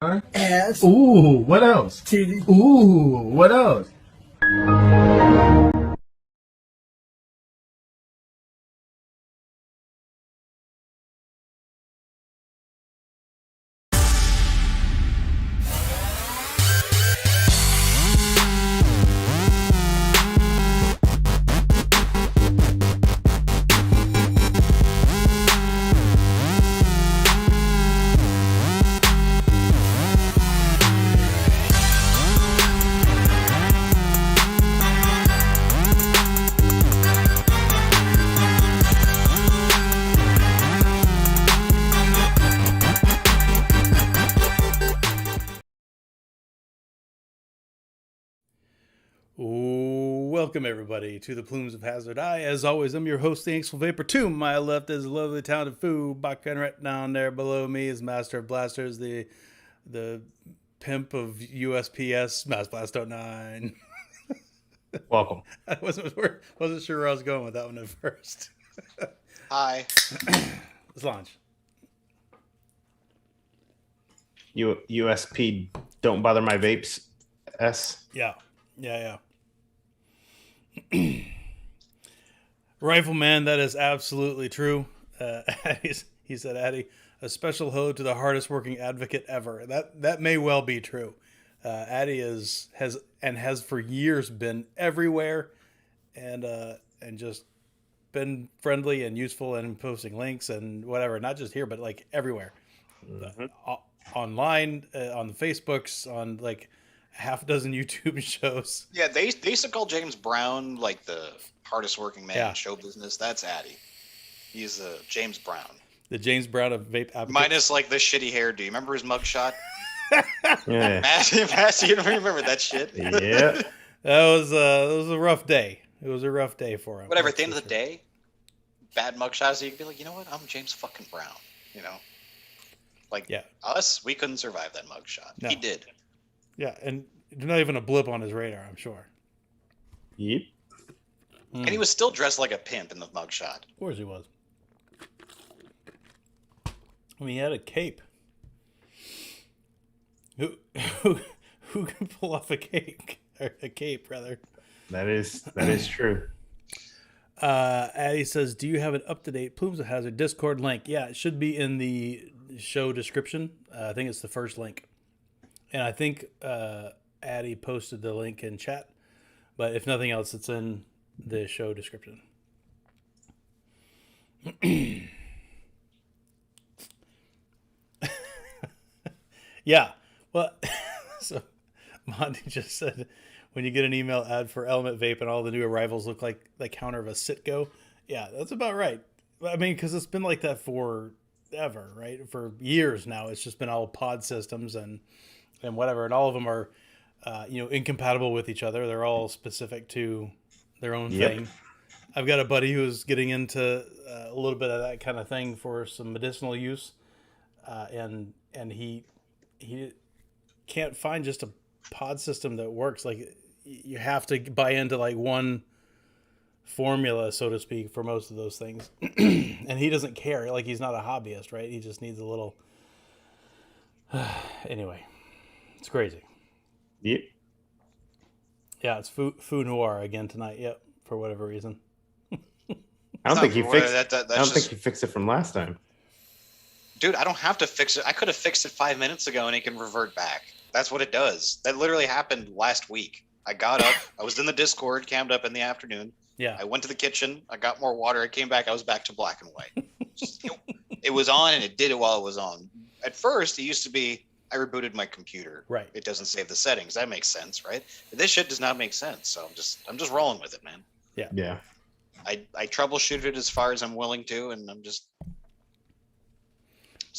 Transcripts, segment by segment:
Ass. Ooh, what else? Titty. Ooh, what else? Welcome everybody to the Plumes of Hazard. As always, I'm your host, the Inksful Vapor. To my left is lovely talented Foo Bakken. Right down there below me is Master of Blasters, the pimp of USPS, Mass Blast 09. Welcome. I wasn't sure where I was going with that one at first. Hi. Let's launch. USP, don't bother my vapes. S. Yeah. Rifleman, that is absolutely true. He said, Addy, a special ode to the hardest working advocate ever. That may well be true. Addy has for years been everywhere and just been friendly and useful and posting links and whatever, not just here, but like everywhere. Mm-hmm. Online, on the Facebooks, on like half a dozen YouTube shows. Yeah, they used to call James Brown like the hardest working man in show business. That's Addy. He's James Brown. The James Brown of vape advocates. Minus like the shitty hair. Do you remember his mugshot? Yeah. Massey, you don't remember that shit? Yeah. That was a rough day. It was a rough day for him. Whatever, at the end of the day, bad mugshots, you can be like, you know what? I'm James fucking Brown. You know? Like, us, we couldn't survive that mugshot. No. He did. Yeah, and not even a blip on his radar, I'm sure. Yep. And he was still dressed like a pimp in the mugshot. Of course he was. I mean, he had a cape. Who can pull off a cake? Or a cape, rather. That is true. Addy says, do you have an up-to-date Plumes of Hazard Discord link? Yeah, it should be in the show description. I think it's the first link. And I think Addy posted the link in chat. But if nothing else, it's in the show description. Yeah. Well, so Monty just said, when you get an email ad for Element Vape and all the new arrivals look like the counter of a Citgo. Yeah, that's about right. I mean, because it's been like that forever, right? For years now. It's just been all pod systems and whatever. And all of them are, incompatible with each other. They're all specific to their own thing. I've got a buddy who's getting into a little bit of that kind of thing for some medicinal use. And he can't find just a pod system that works. Like, you have to buy into like one formula, so to speak, for most of those things. And he doesn't care. Like, he's not a hobbyist, right? He just needs a little. Anyway, it's crazy. Yep. Yeah, it's Fou Noir again tonight. Yep, for whatever reason. I don't think he fixed. I don't think he fixed it from last time. Dude, I don't have to fix it. I could have fixed it 5 minutes ago and it can revert back. That's what it does. That literally happened last week. I got up. I was in the Discord, cammed up in the afternoon. Yeah. I went to the kitchen. I got more water. I came back. I was back to black and white. It was on, and it did it while it was on. At first, it used to be I rebooted my computer. Right. It doesn't save the settings. That makes sense, right? But this shit does not make sense. So I'm just rolling with it, man. Yeah. Yeah. I troubleshoot it as far as I'm willing to, and I'm just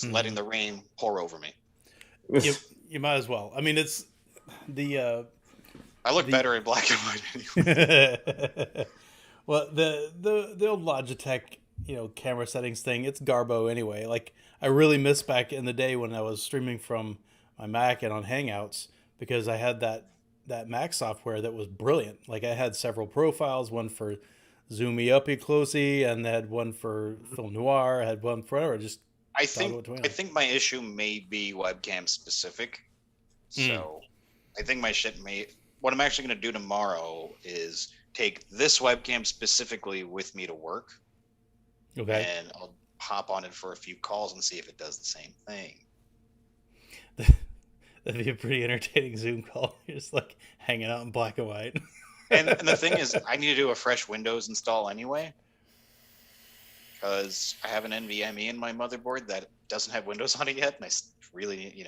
letting the rain pour over me. You might as well. I mean, it's the. I look better in black and white anyway. Well, the old Logitech, camera settings thing, it's garbo anyway. Like, I really miss back in the day when I was streaming from my Mac and on Hangouts, because I had that Mac software that was brilliant. Like, I had several profiles, one for Zoomy Uppy Closey, and I had one for Film Noir. I had one for whatever, just I think my issue may be webcam specific. So I think what I'm actually going to do tomorrow is take this webcam specifically with me to work. Okay. And I'll hop on it for a few calls and see if it does the same thing. That'd be a pretty entertaining Zoom call. You're just like hanging out in black and white. and the thing is, I need to do a fresh Windows install anyway. Because I have an NVMe in my motherboard that doesn't have Windows on it yet. And I really,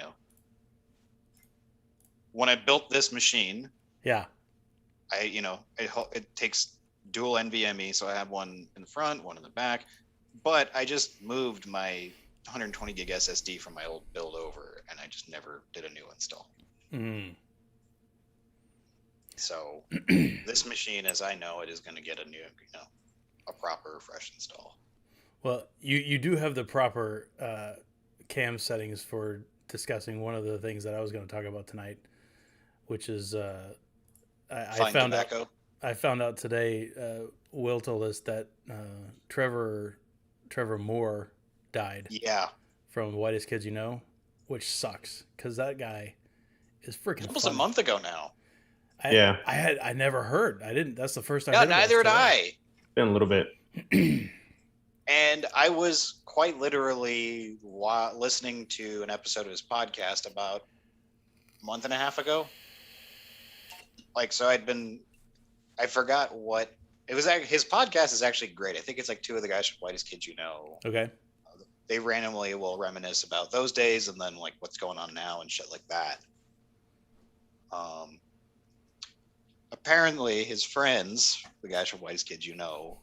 when I built this machine, it takes dual NVMe, so I have one in the front, one in the back. But I just moved my 120 gig SSD from my old build over, and I just never did a new install. So this machine, as I know it, is going to get a new, a proper fresh install. Well, you do have the proper cam settings for discussing one of the things that I was going to talk about tonight, which is I found out today. Will told us that Trevor Moore died. Yeah. From Whitest Kids You Know, which sucks because that guy is freaking. Almost funny. A month ago now. I never heard. I didn't. That's the first time. Yeah, neither had I. Been a little bit. And I was quite literally listening to an episode of his podcast about a month and a half ago. So I forgot what it was. His podcast is actually great. I think it's like two of the guys from Whitest Kids You Know. Okay. They randomly will reminisce about those days and then like what's going on now and shit like that. Apparently his friends, the guys from Whitest Kids You Know,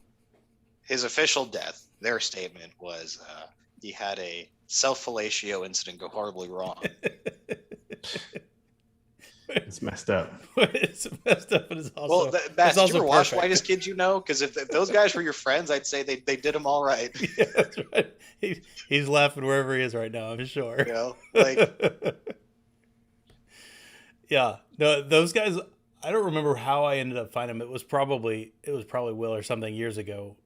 his official death, their statement was he had a self-fellatio incident go horribly wrong. It's messed up. It's messed up, but it's also. Well, Matt, did you ever watch Whitest Kids You Know? Because if those guys were your friends, I'd say they did them all right. Yeah, that's right. He's laughing wherever he is right now, I'm sure. Yeah, no, those guys. I don't remember how I ended up finding them. It was probably Will or something years ago.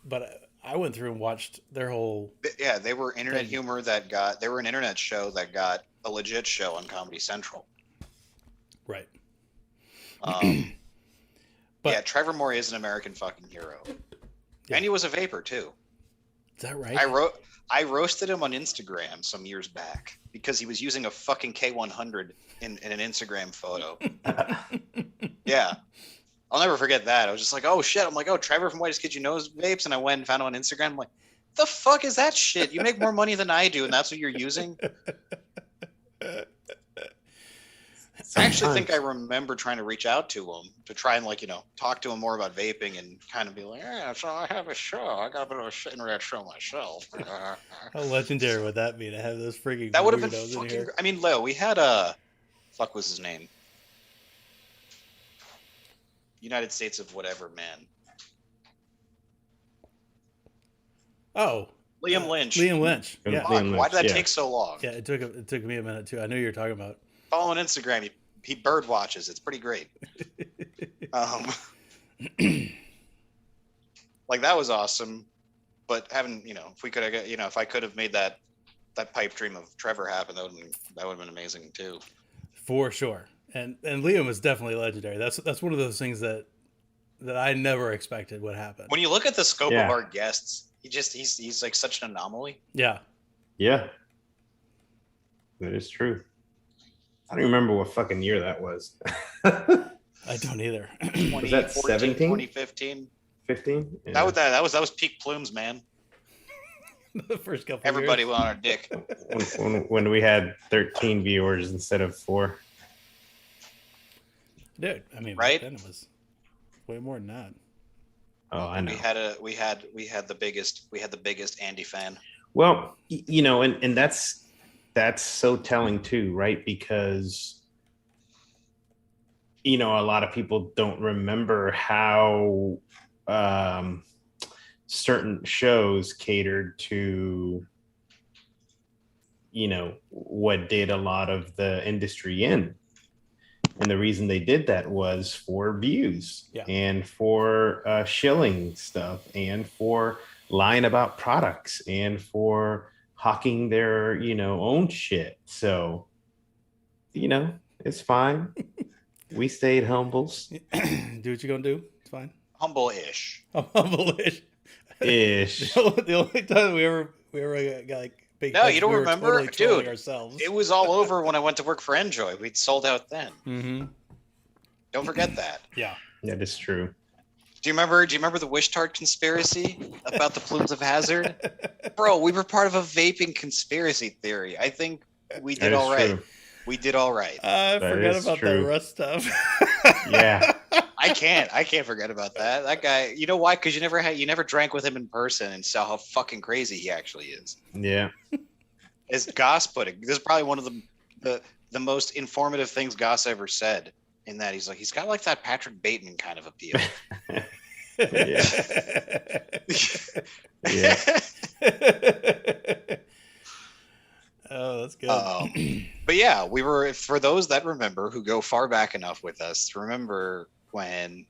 But I went through and watched their whole. Yeah, they were internet humor they were an internet show that got a legit show on Comedy Central. Right. But Trevor Moore is an American fucking hero. Yeah. And he was a vapor too. Is that right? I roasted him on Instagram some years back because he was using a fucking K100 in an Instagram photo. Yeah. I'll never forget that. I was just like, oh shit. I'm like, oh, Trevor from Whitest Kids You Know vapes, and I went and found him on Instagram. I'm like, the fuck is that shit? You make more money than I do, and that's what you're using? I actually think I remember trying to reach out to him to try and talk to him more about vaping and kind of be like, yeah, so I have a show. I got a bit of an internet show myself. How legendary would that be to have those freaking that would have been fucking. I mean, Leo, we had fuck was his name? United States of whatever, man. Oh, Liam Lynch. Liam Lynch. Yeah. Why did that take so long? Yeah, it took me a minute too. I knew you were talking about. Follow on Instagram. He bird watches. It's pretty great. That was awesome. But if we could have, if I could have made that pipe dream of Trevor happen, that would have been amazing too. For sure. And Liam is definitely legendary. That's one of those things that I never expected would happen. When you look at the scope of our guests, he's like such an anomaly. Yeah. Yeah. That is true. I don't remember what fucking year that was. I don't either. Was that 17? 2015? 15? Yeah. That was peak Plumes, man. The first couple Everybody went on our dick. when we had 13 viewers instead of 4. Dude, I mean, right? Back then it was way more than that. Oh, I know. We had the biggest Andy fan. Well, and that's so telling too, right? Because a lot of people don't remember how certain shows catered to what did a lot of the industry in. And the reason they did that was for views and for shilling stuff and for lying about products and for hawking their, own shit. So, it's fine. We stayed humbles. Do what you're gonna do. It's fine. Humble-ish. I'm humble-ish. Ish. The only time we ever got like big. No, hugs, you don't we were remember, totally trolling dude. Ourselves. It was all over when I went to work for Enjoy. We'd sold out then. Mm-hmm. Don't forget that. Yeah. That is true. Do you remember the Wish Tart conspiracy about the Plumes of Hazard? Bro, we were part of a vaping conspiracy theory. I think we did all right. True. We did all right. I forgot is about true. that Rust stuff. Yeah. I can't forget about that. That guy, you know why? Because you never drank with him in person and saw how fucking crazy he actually is. Yeah. As Goss put it, this is probably one of the most informative things Goss ever said. In that he's got like that Patrick Bateman kind of appeal. Yeah. Yeah. Oh, that's good. But yeah, we were, for those that remember, who go far back enough with us to remember when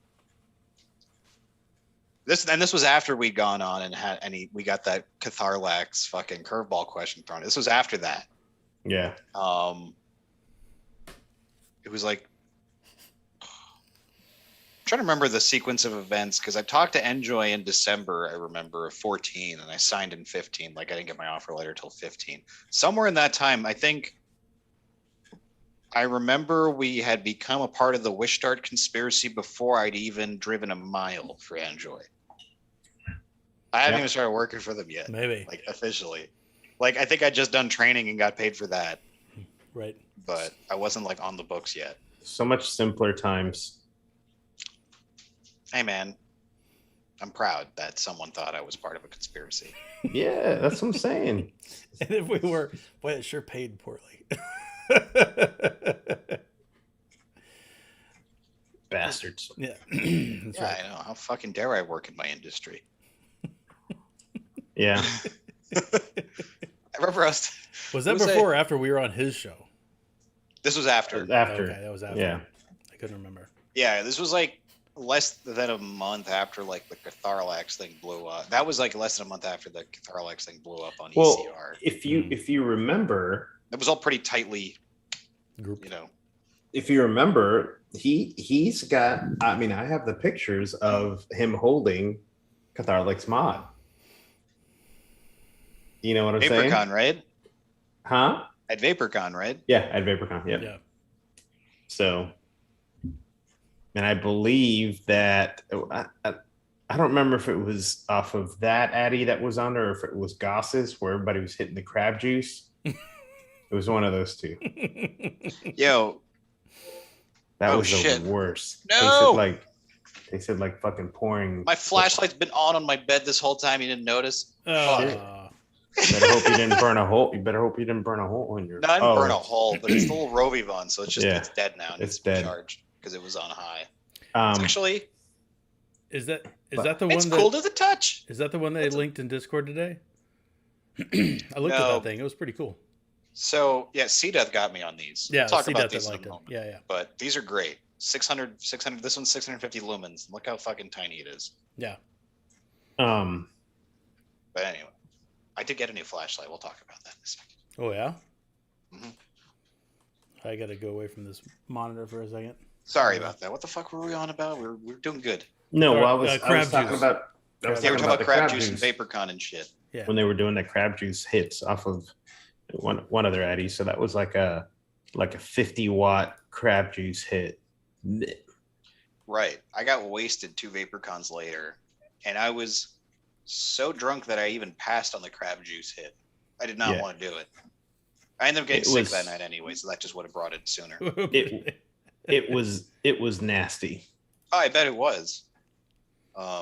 this was after we'd gone on and we got that Catharlax fucking curveball question thrown. This was after that. Yeah. It was like, I'm trying to remember the sequence of events because I talked to Enjoy in December, I remember, of 14, and I signed in 15. Like I didn't get my offer letter till 15. Somewhere in that time, I remember we had become a part of the Wish Start conspiracy before I'd even driven a mile for Enjoy. I hadn't even started working for them yet. Maybe. Like officially. Like I think I'd just done training and got paid for that. Right. But I wasn't like on the books yet. So much simpler times. Hey man, I'm proud that someone thought I was part of a conspiracy. Yeah, that's what I'm saying. And if we were, boy, it sure paid poorly. Bastards. Yeah. That's Yeah, right. I know. How fucking dare I work in my industry? Yeah. I remember us. Was that before or after we were on his show? This was after. After. Okay, that was after. Yeah. I couldn't remember. Yeah, this was like less than a month after like the Catharlax thing blew up. That was like less than a month after the Catharlax thing blew up on Well, ECR. if you remember, It was all pretty tightly, Group. you know. if you remember, he's got. I mean, I have the pictures of him holding Catharlax mod. You know what I'm saying? VaporCon, right? Huh? At VaporCon, right? Yeah, at VaporCon. Yeah. Yeah. So, and I believe that I don't remember if it was off of that Addy that was on, or if it was Goss's where everybody was hitting the crab juice. It was one of those two. Yo, That Oh, was shit. the worst. No! They said like fucking pouring. my flashlight's been on my bed this whole time. You didn't notice? Better hope you didn't burn a hole. You better hope you didn't burn a hole in your. No, I didn't burn a hole, but it's the little Rovivon, so it's just Yeah. it's dead now. It's dead. Charged because it was on high. Um, Actually, Is that But the it's one cool that to the touch. is that the one they linked in Discord today? I looked at No. that thing. It was pretty cool. So yeah, C-Death got me on these. Yeah, We'll talk see about that these in liked a it. moment. Yeah. But these are great. 600. This one's 650 lumens. Look how fucking tiny it is. Yeah. But anyway, I did get a new flashlight. We'll talk about that in a second. Oh yeah. Mhm. I got to go away from this monitor for a second. Sorry about that. What the fuck were we on about? We're doing good. no, well, I crab was talking juice. about. I was Yeah, we're talking talking about the crab juice and VaporCon and shit. Yeah. when they were doing the crab juice hits off of one of their Addies. So that was like a 50-watt crab juice hit. Right. I got wasted 2 VaporCons later, and I was so drunk that I even passed on the crab juice hit. I did not Yeah. want to do it. I ended up getting It sick was- that night anyway, so that just would have brought it sooner. It was nasty. Oh, I bet it was.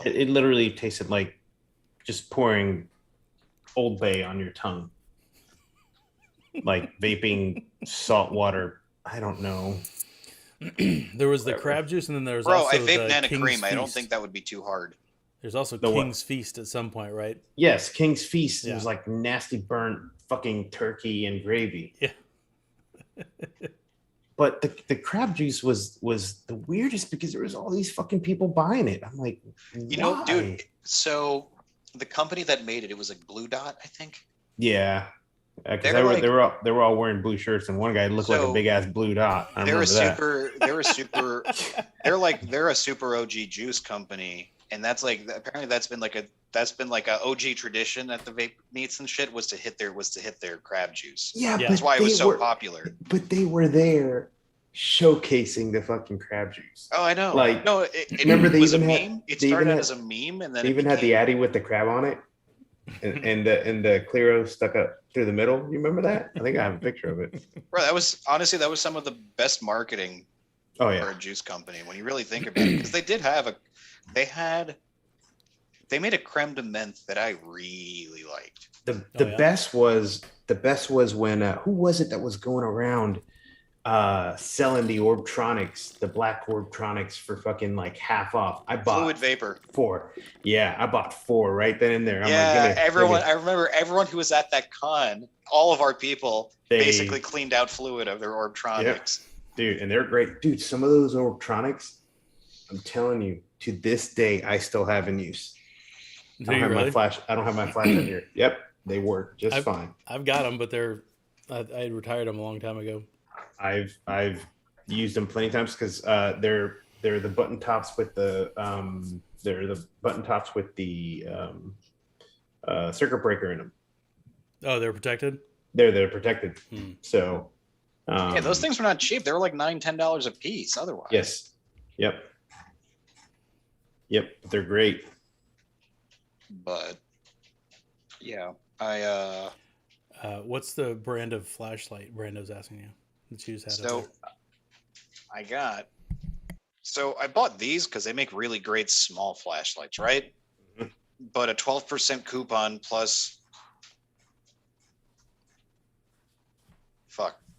It literally tasted like just pouring Old Bay on your tongue, like vaping salt water. I don't know. There was the Whatever. crab juice, and then there was Bro, also I vape the Nana King's Cream. I don't Feast. think that would be too hard. There's also The what? King's Feast at some point, right? Yes, King's Feast Yeah. was like nasty burnt fucking turkey and gravy. Yeah. But the crab juice was the weirdest because there was all these fucking people buying it. I'm like, You know, why? dude. So the company that made it, it was like Blue Dot, I think. Yeah. Because They're like, they were all wearing blue shirts, and one guy looked like a big ass blue dot. I remember that. They're a super OG juice company, and that's like apparently that's been like a OG tradition at the vape meets and shit was to hit their crab juice. Yeah, that's why it was so popular. But they were there showcasing the fucking crab juice. Oh, I know. Like, no, remember it they was even a had meme. It started as a meme, and then they even had the Addy with the crab on it. And the Clearo stuck up through the middle. You remember that? I think I have a picture of it. Bro, that was some of the best marketing for a juice company when you really think about it. Because they made a creme de menthe that I really liked. The best was when who was it that was going around selling the Orbtronics, the black Orbtronics for fucking like half off. I bought Fluid Vapor 4. Yeah, I bought 4 right then and there. I remember everyone who was at that con, all of our people basically cleaned out fluid of their Orbtronics. Yep. Dude, and they're great. Dude, some of those Orbtronics, I'm telling you, to this day, I still have in use. I don't have my flash in here. Yep, they work just fine. I've got them, but I retired them a long time ago. I've used them plenty of times because they're the button tops with the circuit breaker in them. Oh, they're protected. They're protected. So those things were not cheap. They were like $9-10 a piece. Otherwise, yes, yep. They're great. But yeah, what's the brand of flashlight Brando's asking you? I bought these because they make really great small flashlights, right? Mm-hmm. But a 12% coupon plus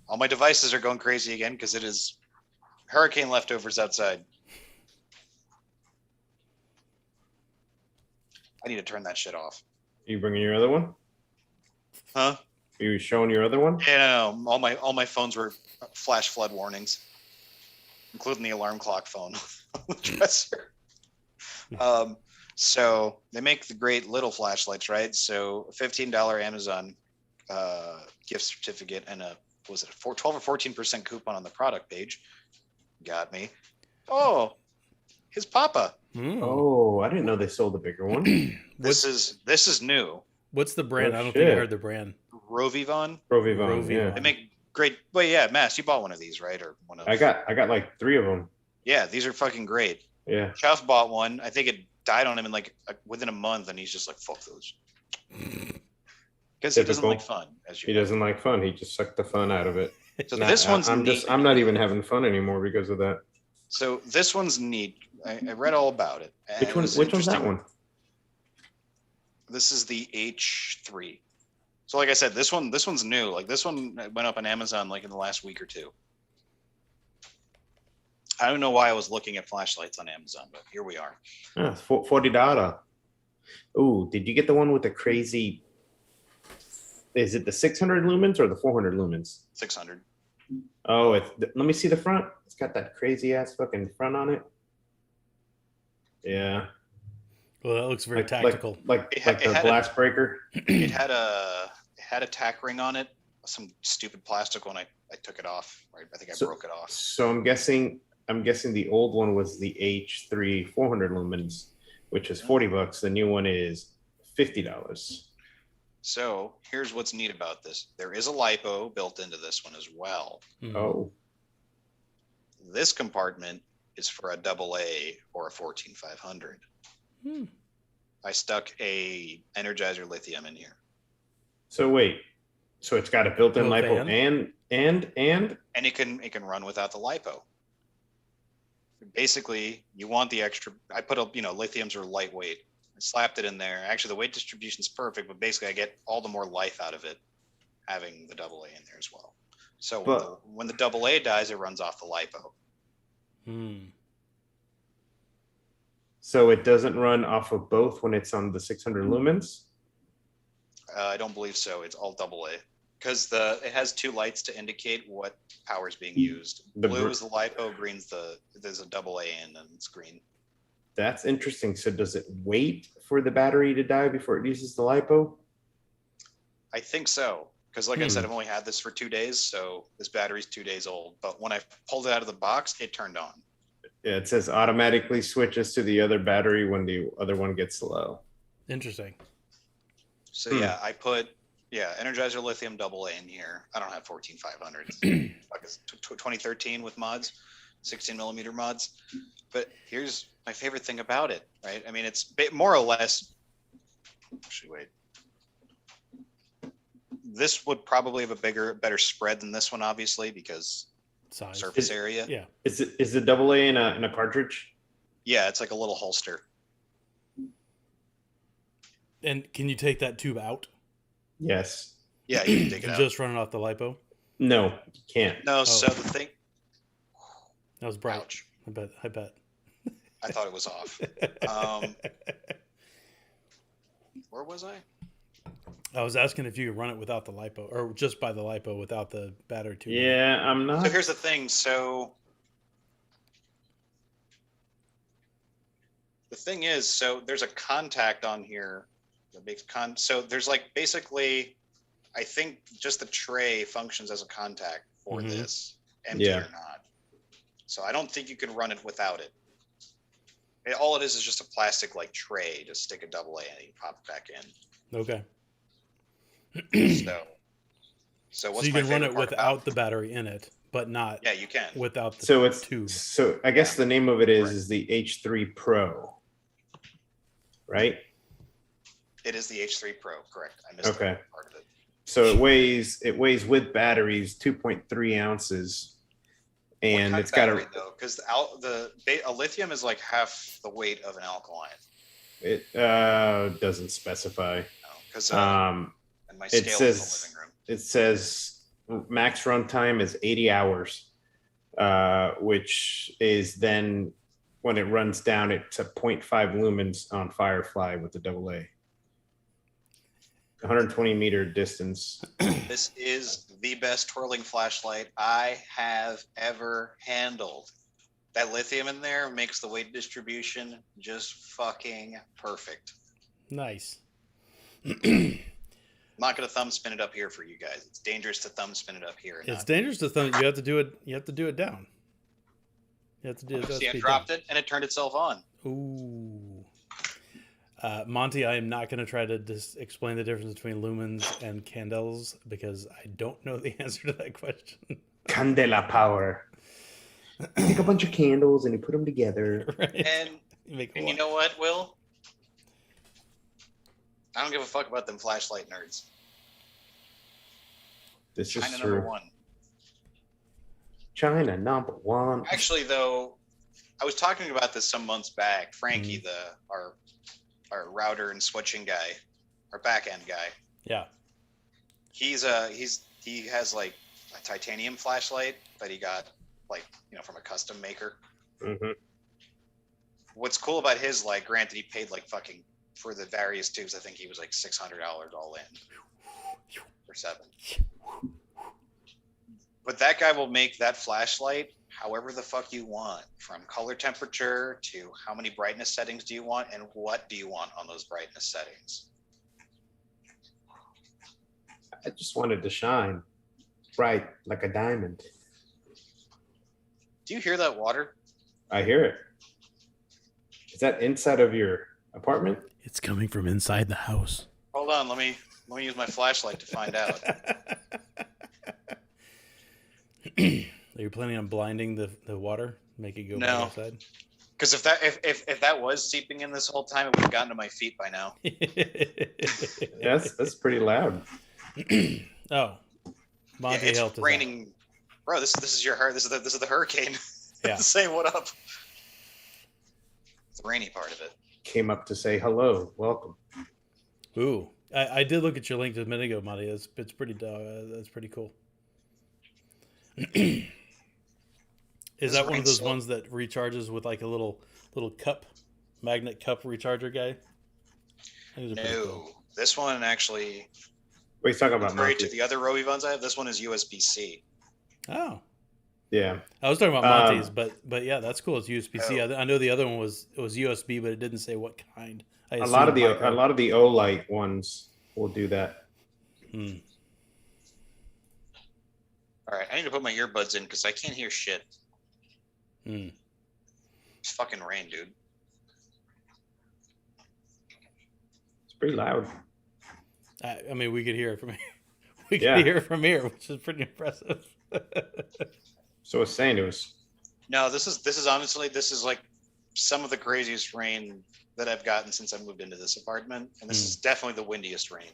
all my devices are going crazy again because it is hurricane leftovers outside. I need to turn that shit off. Are you bringing your other one? Huh? Are you showing your other one? Yeah, no. All my phones were flash flood warnings, including the alarm clock phone on the dresser. So they make the great little flashlights, right? So a $15 Amazon gift certificate and a 12 or 14% coupon on the product page got me. Oh, his papa. Oh, I didn't know they sold a bigger one. This is new. What's the brand? I don't think I heard the brand. Rovivon. Yeah. They make great. Well, yeah, Mass, you bought one of these, right? Or one of? I got like 3 of them. Yeah, these are fucking great. Yeah. Chuff bought one. I think it died on him in like within a month, and he's just like, "Fuck those," because he doesn't like fun. He doesn't like fun. He just sucked the fun out of it. So this one's neat. I'm not even having fun anymore because of that. So this one's neat. I read all about it. Which one's that one? This is the H3. So like I said, this one's new. Like this one went up on Amazon like in the last week or two. I don't know why I was looking at flashlights on Amazon, but here we are. $40. Ooh, did you get the one with the crazy? Is it the 600 lumens or the 400 lumens? 600. Oh, let me see the front. It's got that crazy ass fucking front on it. Yeah. Well, that looks very tactical. Like the blast breaker. It had a tack ring on it, some stupid plastic one. I took it off. Right, I think I broke it off. So I'm guessing the old one was the H3 400 lumens, which is $40. The new one is $50. So here's what's neat about this. There is a LiPo built into this one as well. Mm-hmm. Oh. This compartment is for a AA or a 14500. I stuck a Energizer lithium in here. So wait, so it's got a built-in LiPo and it can run without the LiPo. Basically, you want the extra. I put lithiums are lightweight. I slapped it in there. Actually, the weight distribution is perfect, but basically, I get all the more life out of it having the AA in there as well. So when the AA dies, it runs off the LiPo. So it doesn't run off of both when it's on the 600 lumens? I don't believe so. It's all AA because it has 2 lights to indicate what power is being used. Blue is the LiPo, green's there's a AA in and it's green. That's interesting. So does it wait for the battery to die before it uses the lipo? I think so. Because like I said, I've only had this for 2 days, so this battery's 2 days old. But when I pulled it out of the box, it turned on. Yeah, it says automatically switches to the other battery when the other one gets low. Interesting. So yeah, I put Energizer Lithium AA in here. I don't have 14500s. It's 2013 with mods, 16 millimeter mods. But here's my favorite thing about it, right? I mean, it's more or less. Actually, wait. This would probably have a better spread than this one, obviously, because Size. surface area. Yeah. Is the AA in a cartridge? Yeah, it's like a little holster. And can you take that tube out? Yes. Yeah, you can take it out. Just run it off the lipo? No, you can't. No, so the thing. That was bright. Ouch. I bet. I thought it was off. Where was I? I was asking if you could run it without the lipo, or just by the lipo without the battery tube. Yeah, I'm not. So here's the thing. So the thing is, so there's a contact on here that makes so there's like basically, I think just the tray functions as a contact for this, empty or not. So I don't think you can run it without it. All it is just a plastic like tray to stick a AA and you pop it back in. Okay. So what's you my can run it favorite part without about the battery in it, but not Yeah, you can. without the So it's tube. so I guess the name of it Right. is the H3 Pro, right? It is the H3 Pro, correct. I missed Okay. that part of it. So it weighs with batteries 2.3 ounces, and it's got battery, though, because a lithium is like half the weight of an alkaline. it doesn't specify. Because and my It scale says is the living room. it says max runtime is 80 hours, which is then when it runs down, it's a 0.5 lumens on Firefly with the AA. 120 meter distance. This is the best twirling flashlight I have ever handled. That lithium in there makes the weight distribution just fucking perfect. Nice. I'm not gonna thumb spin it up here for you guys. It's dangerous to thumb spin it up here. It's dangerous to thumb. You have to do it. You have to do it down. You have to do it. See, I dropped it and it turned itself on. Ooh. Monty, I am not going to try to explain the difference between lumens and candles because I don't know the answer to that question. Candela power. You take a bunch of candles and you put them together. Right. And you know what, Will? I don't give a fuck about them flashlight nerds. This is China true. number one. China number one. Actually, though, I was talking about this some months back. Frankie, our router and switching guy, our back end guy. Yeah. He has like a titanium flashlight that he got from a custom maker. Mm-hmm. What's cool about his, like, granted he paid like fucking for the various tubes. I think he was like $600 all in for 7. But that guy will make that flashlight however the fuck you want, from color temperature to how many brightness settings do you want and what do you want on those brightness settings. I just wanted to shine bright like a diamond. Do you hear that water? I hear it. Is that inside of your apartment? It's coming from inside the house. Hold on, let me use my flashlight to find out. Are you planning on blinding the water? Make it go back No. outside? Because if that was seeping in this whole time, it would have gotten to my feet by now. Yeah, that's pretty loud. Oh, Monty It's helped us raining, bro. This is the hurricane. Yeah. Saying what up. It's the rainy part of it. Came up to say hello, welcome. out. Ooh, I did look at your link just a minute ago, Monty. It's pretty that's pretty cool. Is that one of those ones that recharges with like a little cup, magnet cup recharger guy? No, this one actually, What are you talking about, contrary Monty? to the other Rovi ones I have, this one is USB-C. Oh, Yeah. I was talking about Monty's, but yeah, that's cool. It's USB-C. Oh. I know the other one was USB, but it didn't say what kind. A lot of the Olight ones will do that. Hmm. All right, I need to put my earbuds in because I can't hear shit. Hmm. It's fucking rain, dude. It's pretty loud. I mean, we could hear it from here. We could hear it from here, which is pretty impressive. So I was saying it was. No, this is honestly, this is like some of the craziest rain that I've gotten since I moved into this apartment, and this is definitely the windiest rain.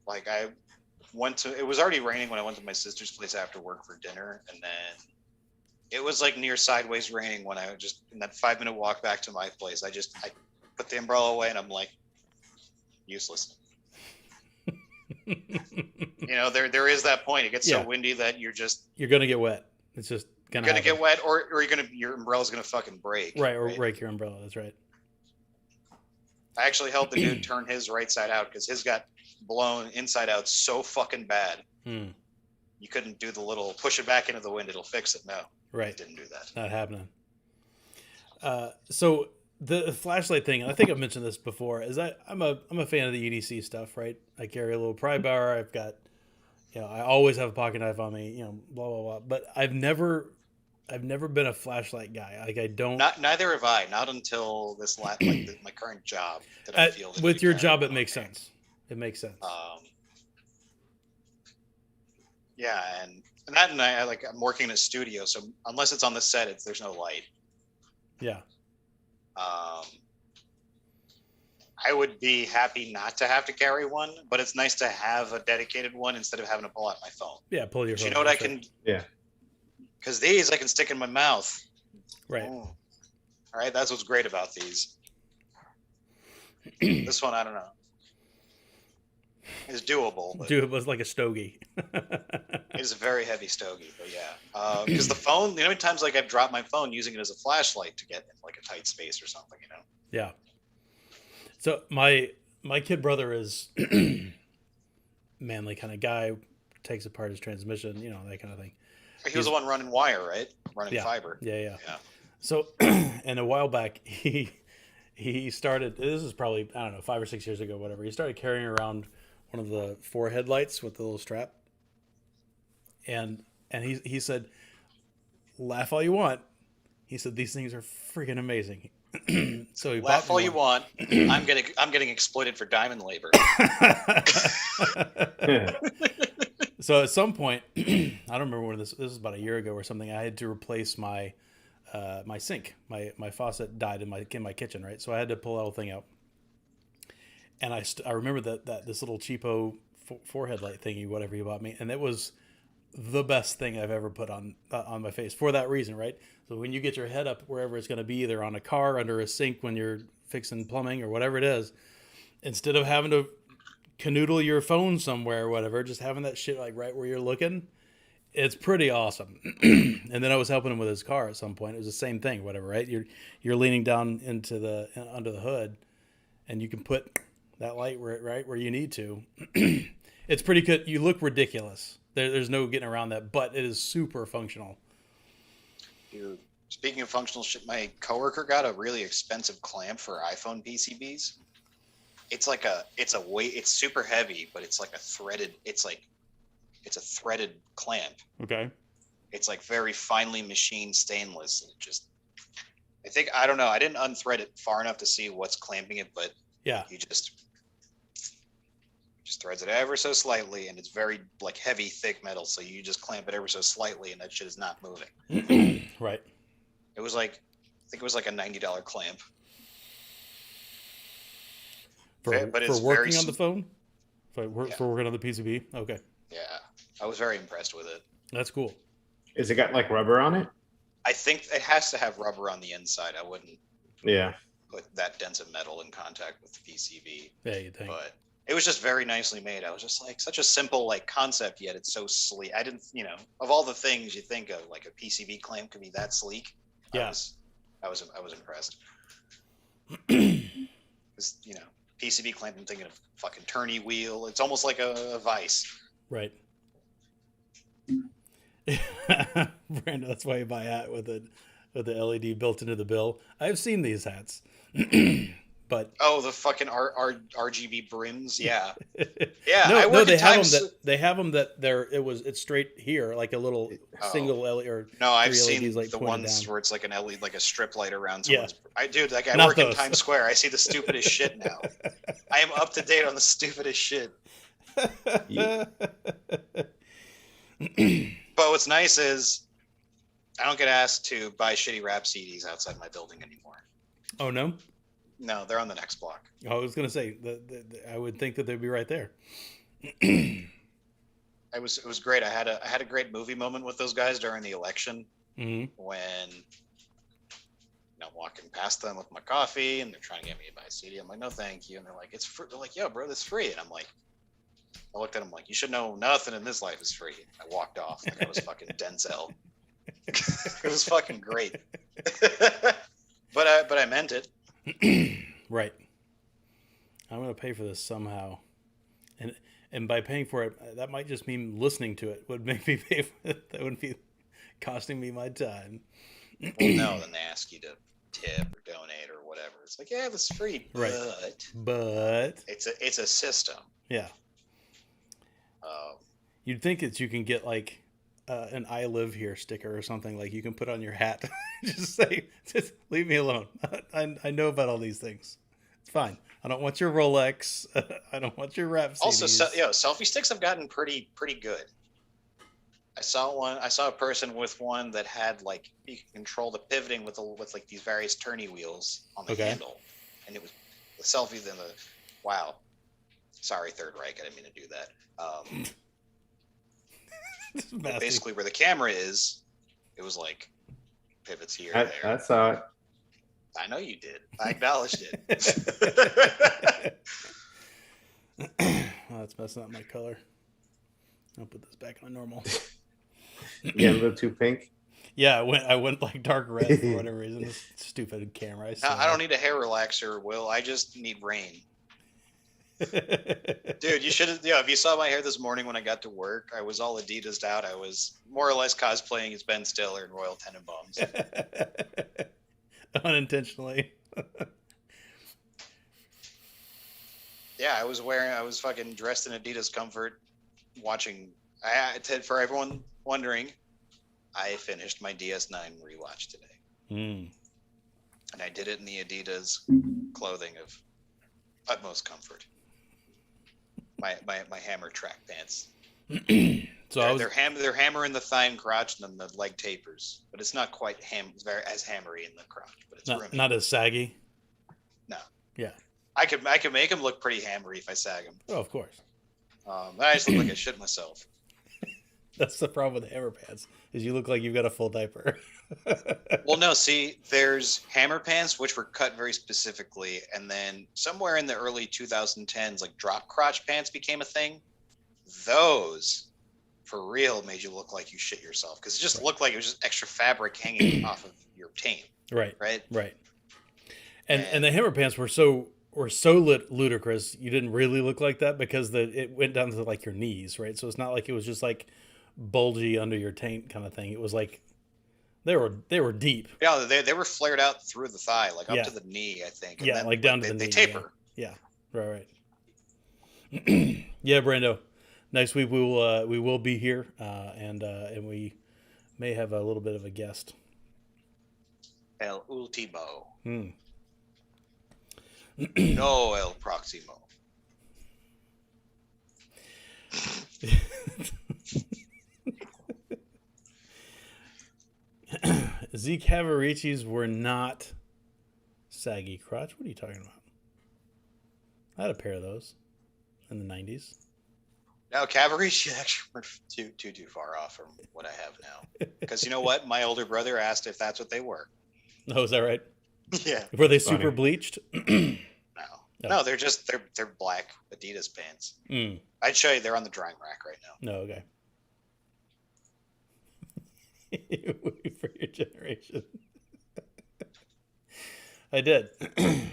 Like it was already raining when I went to my sister's place after work for dinner, and then it was like near sideways raining when I just, in that 5-minute walk back to my place, I put the umbrella away and I'm like, useless. You know, there is that point. It gets so windy that you're gonna get wet. It's just gonna get wet, or your umbrella's gonna fucking break. Right, or break your umbrella. That's right. I actually helped the dude turn his right side out because his got blown inside out so fucking bad. You couldn't do the little push it back into the wind, it'll fix it. No, right, didn't do that. Not happening. So the flashlight thing, and I think I've mentioned this before, is I'm a fan of the EDC stuff, right? I carry a little pry bar. I've got, I always have a pocket knife on me, blah blah blah. But I've never been a flashlight guy. Like I don't. Neither have I. Not until this my current job that I feel. With your job, it makes sense. It makes sense. Yeah, and I'm working in a studio, so unless it's on the set, there's no light. Yeah. I would be happy not to have to carry one, but it's nice to have a dedicated one instead of having to pull out my phone. Yeah, pull your phone. You know what I can? Yeah. Because these I can stick in my mouth. Right. All right, that's what's great about these. This one, I don't know. It's doable. Doable. It's like a stogie. It's a very heavy stogie, but yeah. Because the phone, many times like I've dropped my phone using it as a flashlight to get in like a tight space or something, Yeah. So my kid brother is manly kind of guy, takes apart his transmission, that kind of thing. He was the one running wire, right? Running fiber. Yeah. So, and a while back, he started. This is probably 5 or 6 years ago, whatever. He started carrying around one of the 4 headlights with the little strap, and he said, "Laugh all you want." He said these things are freaking amazing. So he laugh all you want. I'm getting exploited for diamond labor. So at some point, I don't remember when this was about a year ago or something. I had to replace my my sink. My faucet died in my kitchen, right? So I had to pull that whole thing out. And I remember that this little cheapo 4 headlight thingy, whatever you bought me, and it was the best thing I've ever put on my face for that reason, right? So when you get your head up wherever it's going to be, either on a car, under a sink, when you're fixing plumbing or whatever it is, instead of having to canoodle your phone somewhere or whatever, just having that shit like right where you're looking, it's pretty awesome. And then I was helping him with his car at some point. It was the same thing, whatever, right? You're leaning down into under the hood, and you can put that light right where you need to. It's pretty good. You look ridiculous. There's no getting around that, but it is super functional. Dude, speaking of functional shit, my coworker got a really expensive clamp for iPhone PCBs. It's super heavy, but it's like it's a threaded clamp. Okay. It's like very finely machined stainless. I don't know. I didn't unthread it far enough to see what's clamping it, but yeah, he just threads it ever so slightly, and it's very like heavy, thick metal. So you just clamp it ever so slightly, and that shit is not moving. Right. It was like, I think it was like a $90 clamp. For working on the phone? For working on the PCB? Okay. Yeah. I was very impressed with it. That's cool. Is it got like rubber on it? I think it has to have rubber on the inside. I wouldn't put that dense of metal in contact with the PCB. Yeah, you'd think. But it was just very nicely made. I was just like, such a simple like concept, yet it's so sleek. I didn't, of all the things you think of, like a PCB clamp could be that sleek. Yeah. I was impressed. Because, PCB clamp, I'm thinking of fucking turny wheel. It's almost like a vise. Right. Brando, that's why you buy a hat with the LED built into the bill. I've seen these hats. But oh, the fucking RGB brims, yeah, yeah. no, I work they at have times. them that it's straight here, like a little single LED or no. I've 3 seen LEDs, like the pointed ones down. where it's like an LED, like a strip light around Yeah. someone's. I Not work in those. Times Square. I see the stupidest shit now. I am up to date on the stupidest shit. Yeah. But what's nice is I don't get asked to buy shitty rap CDs outside my building anymore. Oh no. No, they're on the next block. I was gonna say I would think that they'd be right there. It was great. I had a great movie moment with those guys during the election Mm-hmm. when I'm walking past them with my coffee and they're trying to get me to buy a CD. I'm like, no, thank you. And they're like, it's free. They're like, yo, bro, that's free. And I'm like, I looked at them like, you should know nothing in this life is free. I walked off like I was fucking Denzel. It was fucking great. but I meant it. Right. I'm gonna pay for this somehow, and by paying for it, that might just mean listening to it would make me pay for it. That wouldn't be costing me my time. Well, no, then they ask you to tip or donate or whatever. It's like, yeah, this is free, Right. But it's a system. yeah, you'd think that you can get like an "I live here" sticker or something, like you can put on your hat. just leave me alone. I know about all these things. It's fine. I don't want your Rolex. I don't want your rap CDs. Also, selfie sticks have gotten pretty good. I saw a person with one that had like you can control the pivoting with like these various turny wheels on the handle, and it was the selfie. Then wow, sorry Third Reich, I didn't mean to do that. Basically, where the camera is, it was like pivots here. I there. saw it. I know you did. I acknowledged it. Oh, it's messing up my color. I'll put this back on normal. Yeah, a little too pink. Yeah, I went like dark red for whatever reason. This stupid camera. I don't need a hair relaxer, Will. I just need rain. Dude, you should have. Yeah, if you saw my hair this morning when I got to work, I was all Adidas'd out. I was more or less cosplaying as Ben Stiller in Royal Tenenbaums. Unintentionally. Yeah, I was fucking dressed in Adidas Comfort, watching. For everyone wondering, I finished my DS9 rewatch today, and I did it in the Adidas clothing of utmost comfort. My hammer track pants. So they're hammering the thigh and crotch, and then the leg tapers, but it's not quite as hammery in the crotch, but it's not as saggy. No. Yeah. I could make them look pretty hammery if I sag them. Oh, of course. I just look like I shit myself. That's the problem with the hammer pants, is you look like you've got a full diaper. Well, no, see, there's hammer pants, which were cut very specifically, and then somewhere in the early 2010s, like drop crotch pants became a thing. Those, for real, made you look like you shit yourself, because it just looked like it was just extra fabric hanging off of your taint. Right. Right. And the hammer pants were so ludicrous. You didn't really look like that because it went down to like your knees, right? So it's not like it was just like bulgy under your taint kind of thing. It was like they were deep. Yeah, they were flared out through the thigh, like up to the knee, I think. And yeah, then, like down to the knee. They taper. Yeah. Right. Yeah, Brando. Next week we will be here, and we may have a little bit of a guest. El Ultimo. No El Proximo. Zeke Cavaricci's were not saggy crotch. What are you talking about? I had a pair of those in the 90s. No, Cavaricci actually were too far off from what I have now. Because you know what? My older brother asked if that's what they were. Oh, is that right? Yeah. Were they super bleached? No, they're they're black Adidas pants. I'd show you. They're on the drying rack right now. No, okay. For your generation. I did. I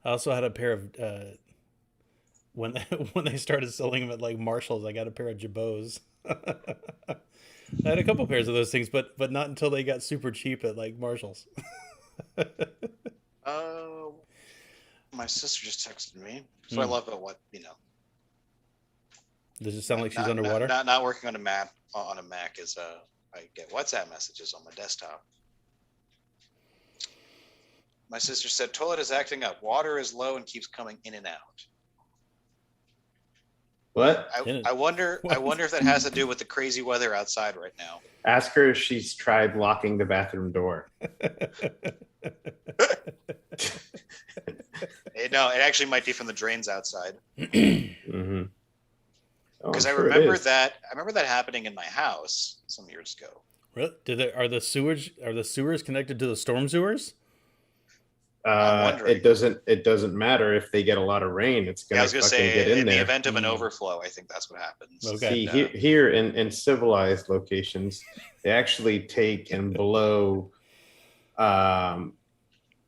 also had a pair of when they started selling them at like Marshalls. I got a pair of Jabots. I had a couple pairs of those things, but not until they got super cheap at like Marshalls. My sister just texted me. So I love it. What Does it sound like she's underwater? Not working on a Mac is I get WhatsApp messages on my desktop. My sister said toilet is acting up. Water is low and keeps coming in and out. What? I wonder if that has to do with the crazy weather outside right now. Ask her if she's tried locking the bathroom door. No, it actually might be from the drains outside. Mm-hmm. Because I remember that happening in my house some years ago. Really? Are the sewers connected to the storm sewers? It doesn't matter if they get a lot of rain. It's going to fucking get in there. The event of an overflow, I think that's what happens. Okay. See, here in civilized locations, they actually take and blow.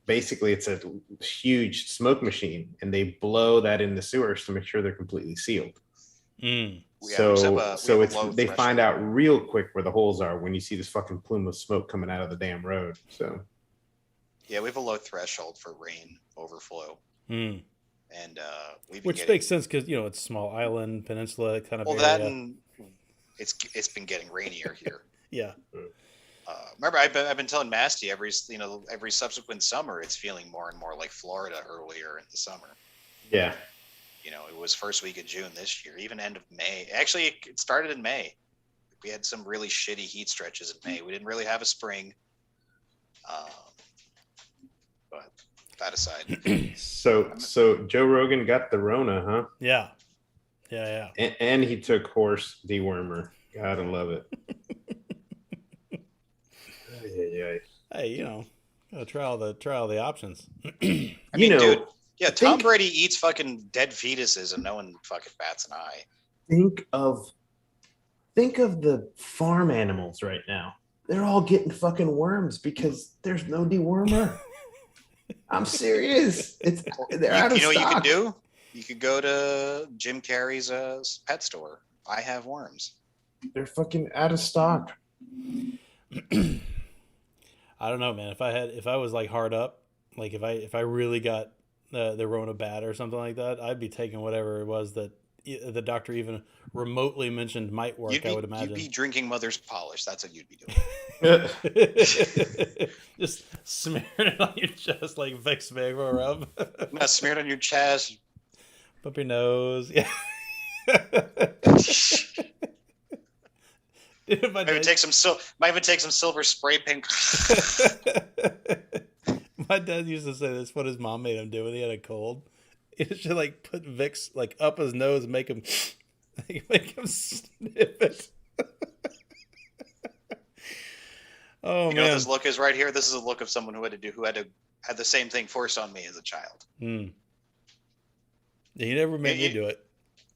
Basically, it's a huge smoke machine, and they blow that in the sewers to make sure they're completely sealed. Mm. They find out real quick where the holes are when you see this fucking plume of smoke coming out of the damn road. So. Yeah, we have a low threshold for rain overflow, and which makes sense because it's small island peninsula kind of. Well, area. that and it's been getting rainier here. Yeah. Remember, I've been telling Masty every subsequent summer it's feeling more and more like Florida earlier in the summer. Yeah. It was first week of June this year, even end of May. Actually, it started in May. We had some really shitty heat stretches in May. We didn't really have a spring. But that aside. So Joe Rogan got the Rona, huh? Yeah. And he took horse dewormer. Gotta love it. Hey, gotta try all the options. Dude, yeah, Tom Brady eats fucking dead fetuses and no one fucking bats an eye. Think of the farm animals right now. They're all getting fucking worms because there's no dewormer. I'm serious. They're out of stock. You could do? You could go to Jim Carrey's pet store. I have worms. They're fucking out of stock. I don't know, man. If I was like hard up, like if I really got the Rona bad or something like that, I'd be taking whatever it was that the doctor even remotely mentioned might work. I would imagine you'd be drinking Mother's Polish. That's what you'd be doing. Just smearing it on your chest like Vicks Vapor Rub. Not smeared on your chest. Up your nose. Yeah. Dude, might even take some silver spray paint. My dad used to say this what his mom made him do when he had a cold. He should like put Vicks like up his nose and make him sniff it. Oh, man. What this look is right here? This is a look of someone who had the same thing forced on me as a child. Mm. He never made me do it.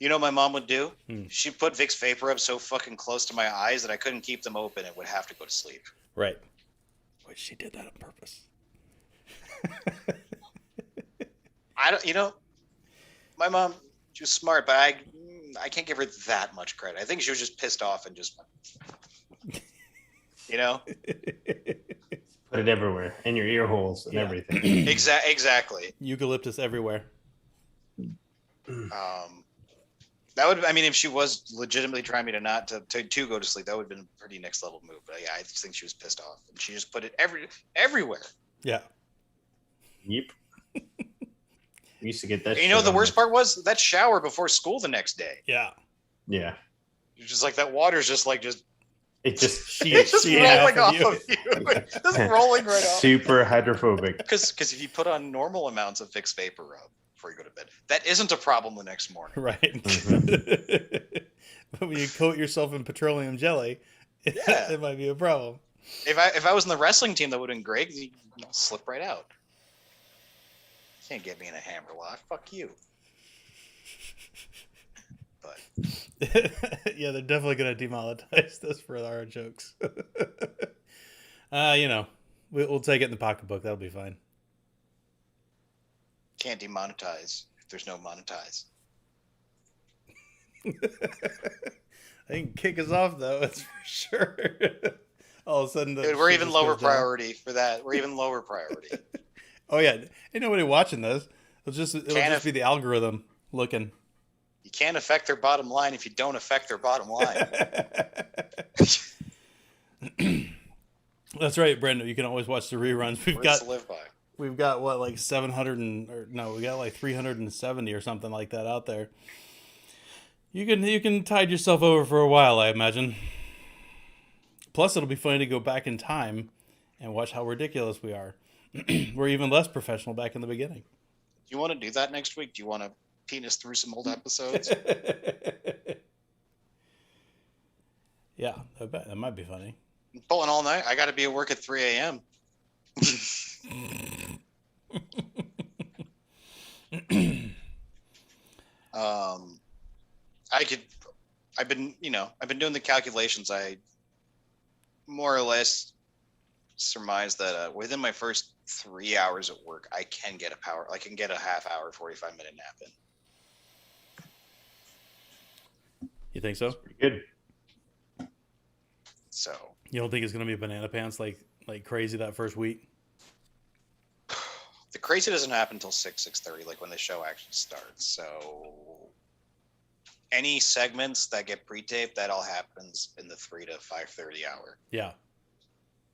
You know what my mom would do? She put Vicks Vapor Rub so fucking close to my eyes that I couldn't keep them open and would have to go to sleep. Right. Which she did that on purpose. My mom, she was smart, but I can't give her that much credit. I think she was just pissed off and just, Put it everywhere, in your ear holes and everything. Exactly. Eucalyptus everywhere. That would, if she was legitimately trying me to not to go to sleep, that would have been a pretty next level move. But yeah, I just think she was pissed off, and she just put it everywhere. Yeah. Yep. We used to get that. The worst part was that shower before school the next day. Yeah. Yeah. It's just like that water's just it's just rolling off of you. Just rolling right off. Super hydrophobic. Because if you put on normal amounts of Vicks Vapor Rub before you go to bed, that isn't a problem the next morning. Right. Mm-hmm. But when you coat yourself in petroleum jelly, it might be a problem. If I was in the wrestling team, that would have been great. You slip right out. You can't get me in a hammerlock. Fuck you. But yeah, they're definitely going to demonetize this for our jokes. We'll take it in the pocketbook. That'll be fine. Can't demonetize if there's no monetize. They can kick us off though. That's for sure. All of a sudden, Dude, we're even lower priority for that. We're even lower priority. Oh yeah, ain't nobody watching this. It'll just be the algorithm looking. You can't affect their bottom line if you don't affect their bottom line. That's right, Brendan. You can always watch the reruns. We've got what, like 370 or something like that out there. You can tide yourself over for a while, I imagine. Plus, it'll be funny to go back in time and watch how ridiculous we are. We're even less professional back in the beginning. Do you want to do that next week? Do you want to penis through some old episodes? Yeah, I bet that might be funny. I'm pulling all night. I got to be at work at 3 a.m. I've been doing the calculations. I more or less surmise that within my first 3 hours at work, I can get a half hour, 45-minute nap in. You think so? Pretty good. So you don't think it's going to be banana pants like crazy that first week? The crazy doesn't happen until 6:30, like when the show actually starts. So any segments that get pre-taped, that all happens in the 3 to 5:30 hour. Yeah.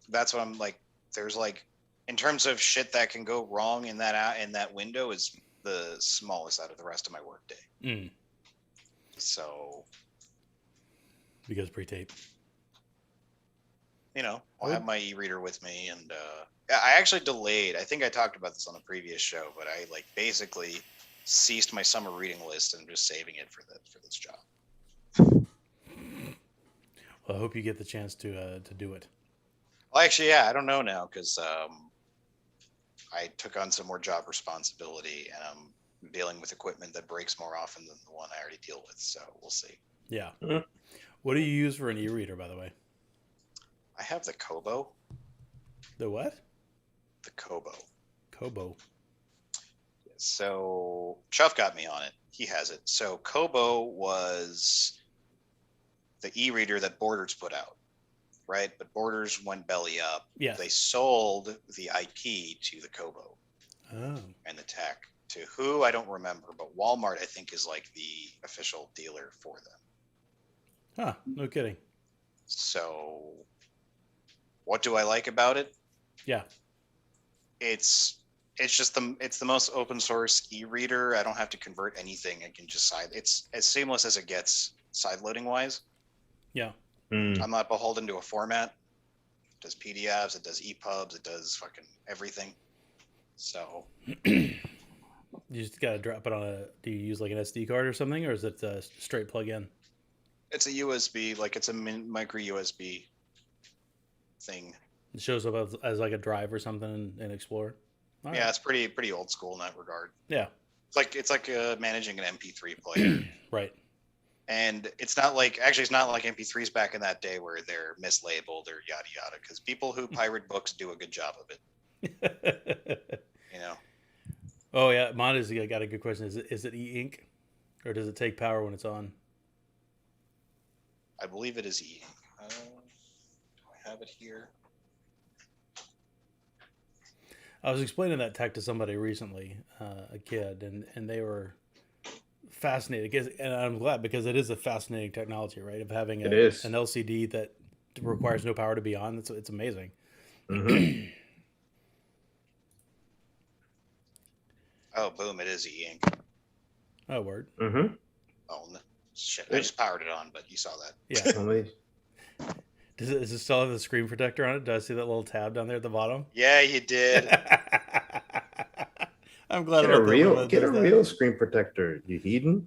That's what I'm like. There's like, in terms of shit that can go wrong in that window, is the smallest out of the rest of my work day. Mm. So because pre-tape. I'll have my e-reader with me, and I actually delayed. I think I talked about this on the previous show, but I basically ceased my summer reading list and just saving it for this job. Well, I hope you get the chance to do it. Well, actually, yeah, I don't know now because I took on some more job responsibility, and I'm dealing with equipment that breaks more often than the one I already deal with. So we'll see. Yeah. Mm-hmm. What do you use for an e-reader, by the way? I have the Kobo. The what? The Kobo. Kobo. So Chuff got me on it. He has it. So Kobo was the e-reader that Borders put out, right? But Borders went belly up. Yeah. They sold the IP to the Kobo. Oh. And the tech to who I don't remember, but Walmart I think is like the official dealer for them. Huh? No kidding. So, what do I like about it? Yeah. It's just the most open source e-reader. I don't have to convert anything. I can just it's as seamless as it gets side loading wise. Yeah. I'm not beholden to a format. It does PDFs, it does EPUBs, it does fucking everything. So you just gotta drop it on do you use like an SD card or something, or is it a straight plug in? It's a USB, it's a micro USB thing. It shows up as like a drive or something in Explorer. All yeah, right. it's pretty old school in that regard. Yeah, it's like managing an MP3 player, right? And it's not like MP3s back in that day where they're mislabeled or yada yada. Because people who pirate books do a good job of it. Oh yeah, Monty's got a good question. Is it Eink, or does it take power when it's on? I believe it is Eink. Do I have it here? I was explaining that tech to somebody recently, a kid, and they were fascinated. And I'm glad, because it is a fascinating technology, right? Of having an LCD that requires no power to be on. It's amazing. Mm-hmm. Oh, boom! It is Eink. Oh, word. Mm-hmm. Oh no. Shit! I just powered it on, but you saw that. Yeah. Does it still have the screen protector on it? Do I see that little tab down there at the bottom? Yeah, you did. I'm glad. Get a real screen protector, you heathen.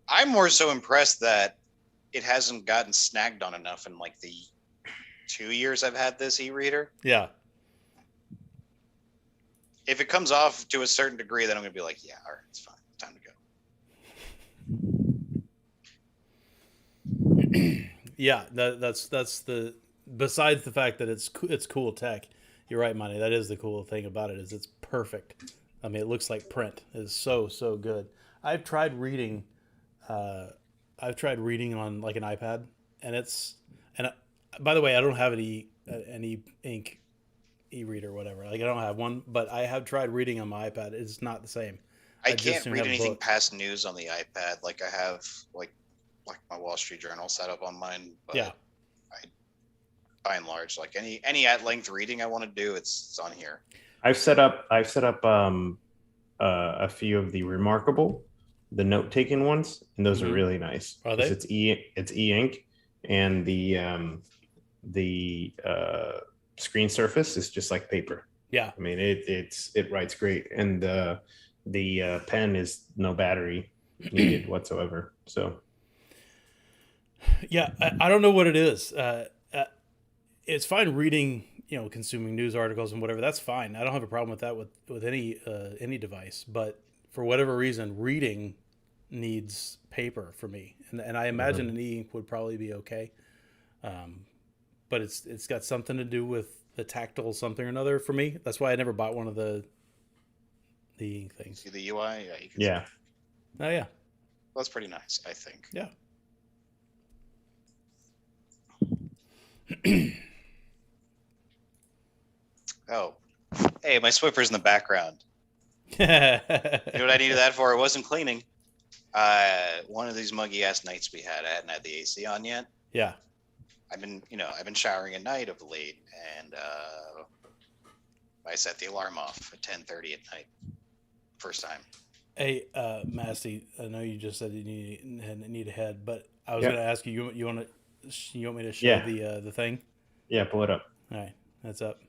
I'm more so impressed that it hasn't gotten snagged on enough in the 2 years I've had this e-reader. Yeah. If it comes off to a certain degree, then I'm going to be like, yeah, all right, it's fine. Time to go. Yeah, that's the, besides the fact that it's cool tech. You're right, Monty. That is the cool thing about it, is it's perfect. I mean, it looks like print. It's so good. I've tried reading a I've tried reading on like an iPad, and by the way, I don't have any Eink e-reader, whatever. Like I don't have one, but I have tried reading on my iPad. It's not the same. I just can't soon read have a anything book. past news on the iPad. Like I have like my Wall Street Journal set up on mine. But Yeah. by and large, like any at length reading I want to do, it's on here. I've set up a few of the remarkable, the note taking ones, and those are really nice. Are they? It's e-ink, and the screen surface is just like paper. Yeah. I mean it writes great, and the pen is no battery needed whatsoever. So Yeah, I don't know what it is. It's fine reading, consuming news articles and whatever. That's fine. I don't have a problem with that with any device. But for whatever reason, reading needs paper for me, and I imagine an e-ink would probably be okay. But it's got something to do with the tactile something or another for me. That's why I never bought one of the e-ink things. See the UI? Yeah, you can yeah. Oh yeah, well, that's pretty nice, I think. yeah. Oh, hey, my Swiffer's in the background. You Yeah. know what I needed that for? I wasn't cleaning. One of these muggy ass nights we had, I hadn't had the AC on yet. I've been showering at night of late, and I set the alarm off at 10:30 at night. First time. Hey, Masty, I know you just said you need a head, but I was going to ask you. You want me to show the thing? Yeah, pull it up. All right, that's up.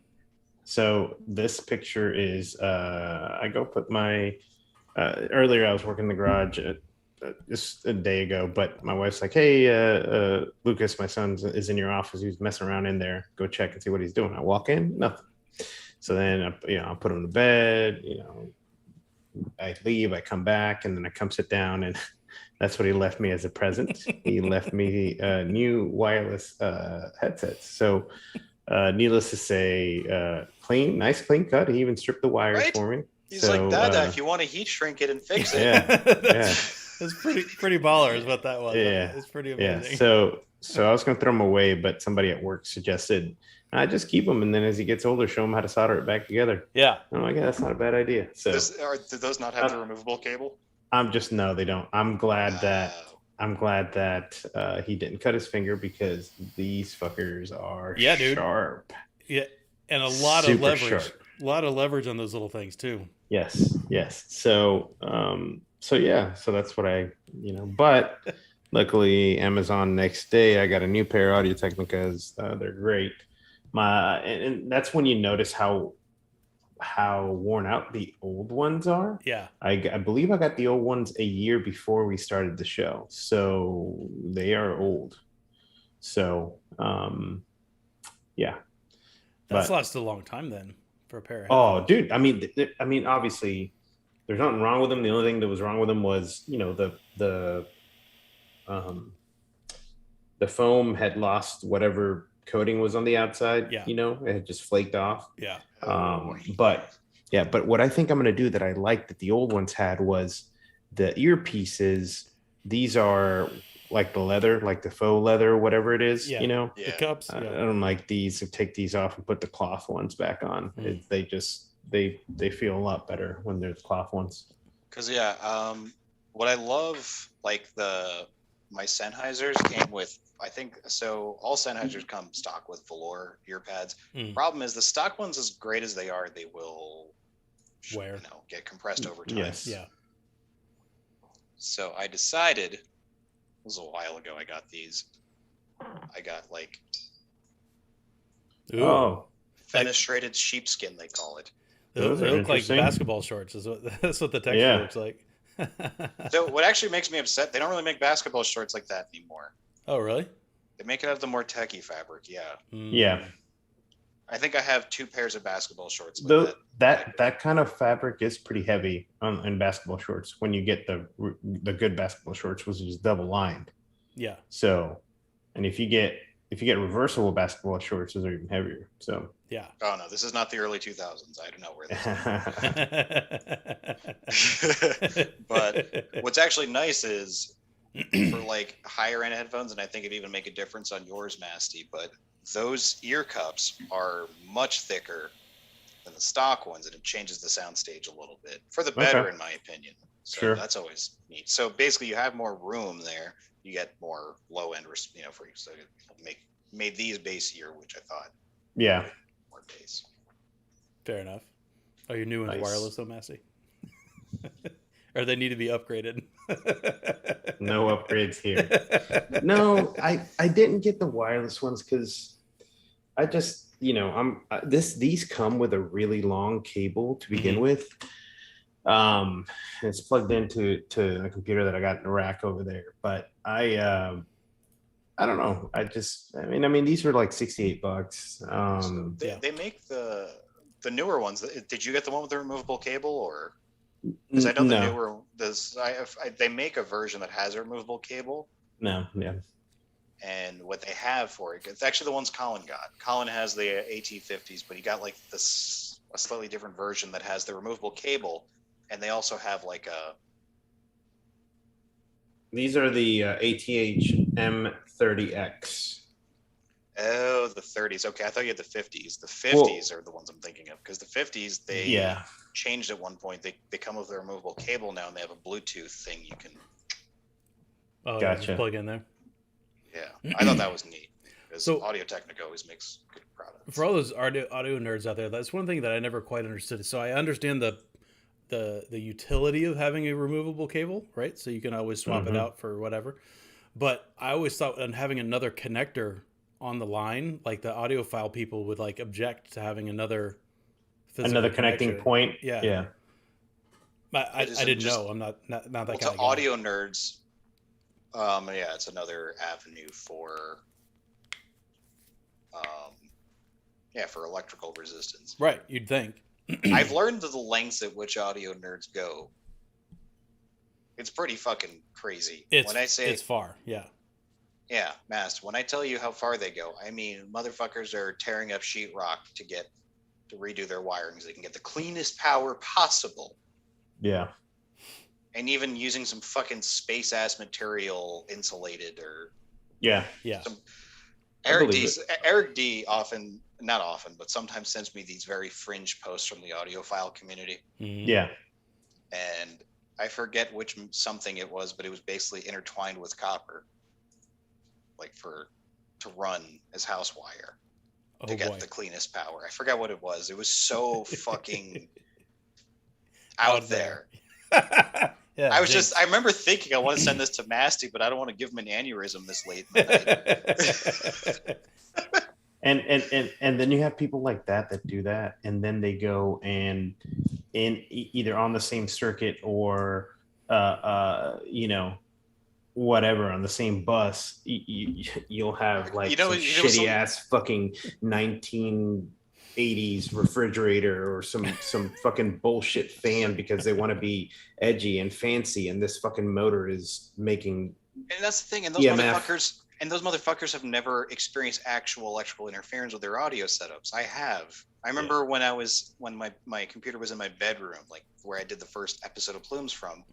So this picture is I go put my earlier I was working in the garage just a day ago, but my wife's like, hey, Lucas, my son is in your office. He's messing around in there. Go check and see what he's doing. I walk in, nothing. So then I put him to bed, I leave, I come back, and then I come sit down, and that's what he left me as a present. He left me new wireless headsets. So needless to say, nice clean cut. He even stripped the wires for me. He's like, Dada, if you want to heat shrink it and fix it. Yeah, That's pretty baller is what that was. Yeah, It's pretty amazing. Yeah. So I was going to throw them away, but somebody at work suggested I just keep them, and then as he gets older, show him how to solder it back together. Yeah. I'm like, that's not a bad idea. So do those not have the removable cable? no, they don't. I'm glad that he didn't cut his finger, because these fuckers are sharp. Yeah, and a lot of leverage. Sharp. A lot of leverage on those little things too. Yes. So so that's what but luckily Amazon next day I got a new pair of Audio Technicas. They're great. And that's when you notice how worn out the old ones are. Yeah. I believe I got the old ones a year before we started the show. So they are old. So yeah. That's lasted a long time then for a pair of headphones. Oh, dude. I mean, obviously there's nothing wrong with them. The only thing that was wrong with them was, the foam had lost whatever coating was on the outside. Yeah. It had just flaked off. Yeah. But what I think I'm going to do that I liked that the old ones had was the earpieces. These are like the leather, like the faux leather, whatever it is, the cups. I don't like these. So take these off and put the cloth ones back on. They feel a lot better when they're the cloth ones. Because what I love, like my Sennheisers came with, I think so. All Sennheisers come stock with velour ear pads. Problem is the stock ones, as great as they are, they will get compressed over time. Yes. Yeah. So I decided, it was a while ago, I got these. I got fenestrated sheepskin, they call it. They look like basketball shorts. That's what the texture looks like. So what actually makes me upset, they don't really make basketball shorts like that anymore. Oh, really? They make it out of the more techie fabric, yeah. Yeah. I think I have 2 pairs of basketball shorts. That kind of fabric is pretty heavy in basketball shorts. When you get the good basketball shorts, which is double lined. Yeah. So, and if you get reversible basketball shorts, those are even heavier. So. Yeah. Oh no, this is not the early 2000s. I do not wear this. But what's actually nice is for like higher end headphones, and I think it'd even make a difference on yours, Masty. But those ear cups are much thicker than the stock ones, and it changes the soundstage a little bit for the better, in my opinion. So Sure. that's always neat. So basically, you have more room there. You get more low end, for you. So it made these bassier, which I thought Yeah. more bass. Fair enough. Are your new ones Nice. wireless though, Massey? Or they need to be upgraded? No upgrades here. No, I didn't get the wireless ones because I just, these come with a really long cable to begin with. It's plugged into a computer that I got in the rack over there. But I don't know. I mean, these were like $68. They make the newer ones. Did you get the one with the removable cable, or? Because I know the newer they make a version that has a removable cable. No, yeah. And what they have for it, it's actually the ones Colin got. Colin has the AT50s, but he got like a slightly different version that has the removable cable, and they also have like a. These are the ATH M30X. Oh, the 30s. Okay, I thought you had the 50s. The 50s are the ones I'm thinking of, because the 50s they changed at one point. They come with a removable cable now, and they have a Bluetooth thing you can. Oh, gotcha. Just plug in there. Yeah, I thought that was neat. Because Audio Technica always makes good products. For all those audio nerds out there, that's one thing that I never quite understood. So I understand the utility of having a removable cable, right? So you can always swap it out for whatever. But I always thought having another connector on the line, like the audiophile people would like object to having another connecting point. Yeah. I didn't know. I'm not that kind of guy. Audio nerds. It's another avenue for for electrical resistance. Right, you'd think. I've learned the lengths at which audio nerds go. It's pretty fucking crazy. It's far, yeah. Yeah, Mast. When I tell you how far they go, I mean motherfuckers are tearing up sheetrock to redo their wiring so they can get the cleanest power possible. Yeah. And even using some fucking space ass material insulated or some Eric D not often, but sometimes sends me these very fringe posts from the audiophile community. Mm-hmm. Yeah. And I forget which something it was, but it was basically intertwined with copper. Like to run as house wire to get the cleanest power. I forgot what it was. It was so fucking out there. Yeah, I remember thinking I want to send this to Masty, but I don't want to give him an aneurysm this late in the night. and then you have people like that do that, and then they go and either on the same circuit or whatever on the same bus, you'll have like some shitty ass fucking 1980s refrigerator or some fucking bullshit fan because they want to be edgy and fancy, and this fucking motor is making. And that's the thing, and those motherfuckers have never experienced actual electrical interference with their audio setups. I have. I remember when my computer was in my bedroom, like where I did the first episode of Plumes from.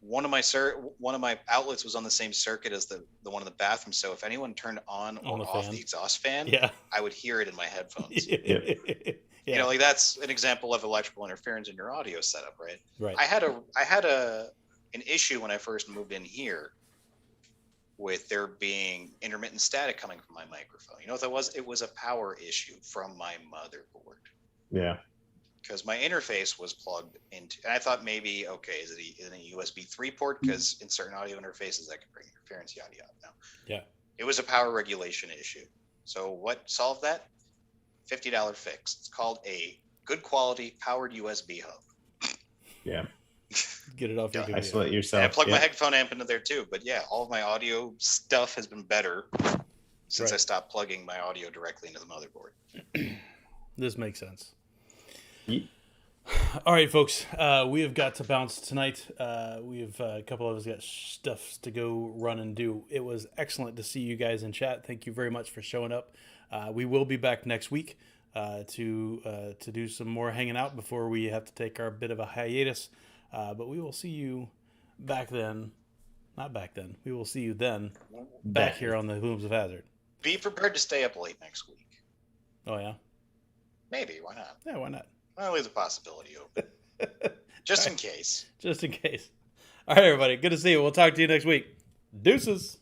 One of my outlets was on the same circuit as the one in the bathroom. So if anyone turned on or off the exhaust fan, I would hear it in my headphones. Yeah. Like that's an example of electrical interference in your audio setup, right? Right. I had an issue when I first moved in here with there being intermittent static coming from my microphone. You know what that was? It was a power issue from my motherboard. Yeah. Because my interface was plugged into, and I thought maybe, is it a USB 3 port? Because in certain audio interfaces that can bring interference, yada yada. No. Yeah. It was a power regulation issue. So what solved that? $50 fix. It's called a good quality powered USB hub. Yeah. Get it off your computer. Isolate yourself. And I plugged my headphone amp into there too. But yeah, all of my audio stuff has been better since I stopped plugging my audio directly into the motherboard. This makes sense. All right, folks, we have got to bounce tonight. We've a couple of us got stuff to go run and do. It was excellent to see you guys in chat. Thank you very much for showing up. We will be back next week to do some more hanging out before we have to take our bit of a hiatus. But we will see you back then. not back then. We will see you then, back here on the Plumes of Hazard. Be prepared to stay up late next week. Oh, yeah? Maybe. Why not? Yeah, why not? I'll leave the possibility open. Just in case. Just in case. All right, everybody. Good to see you. We'll talk to you next week. Deuces.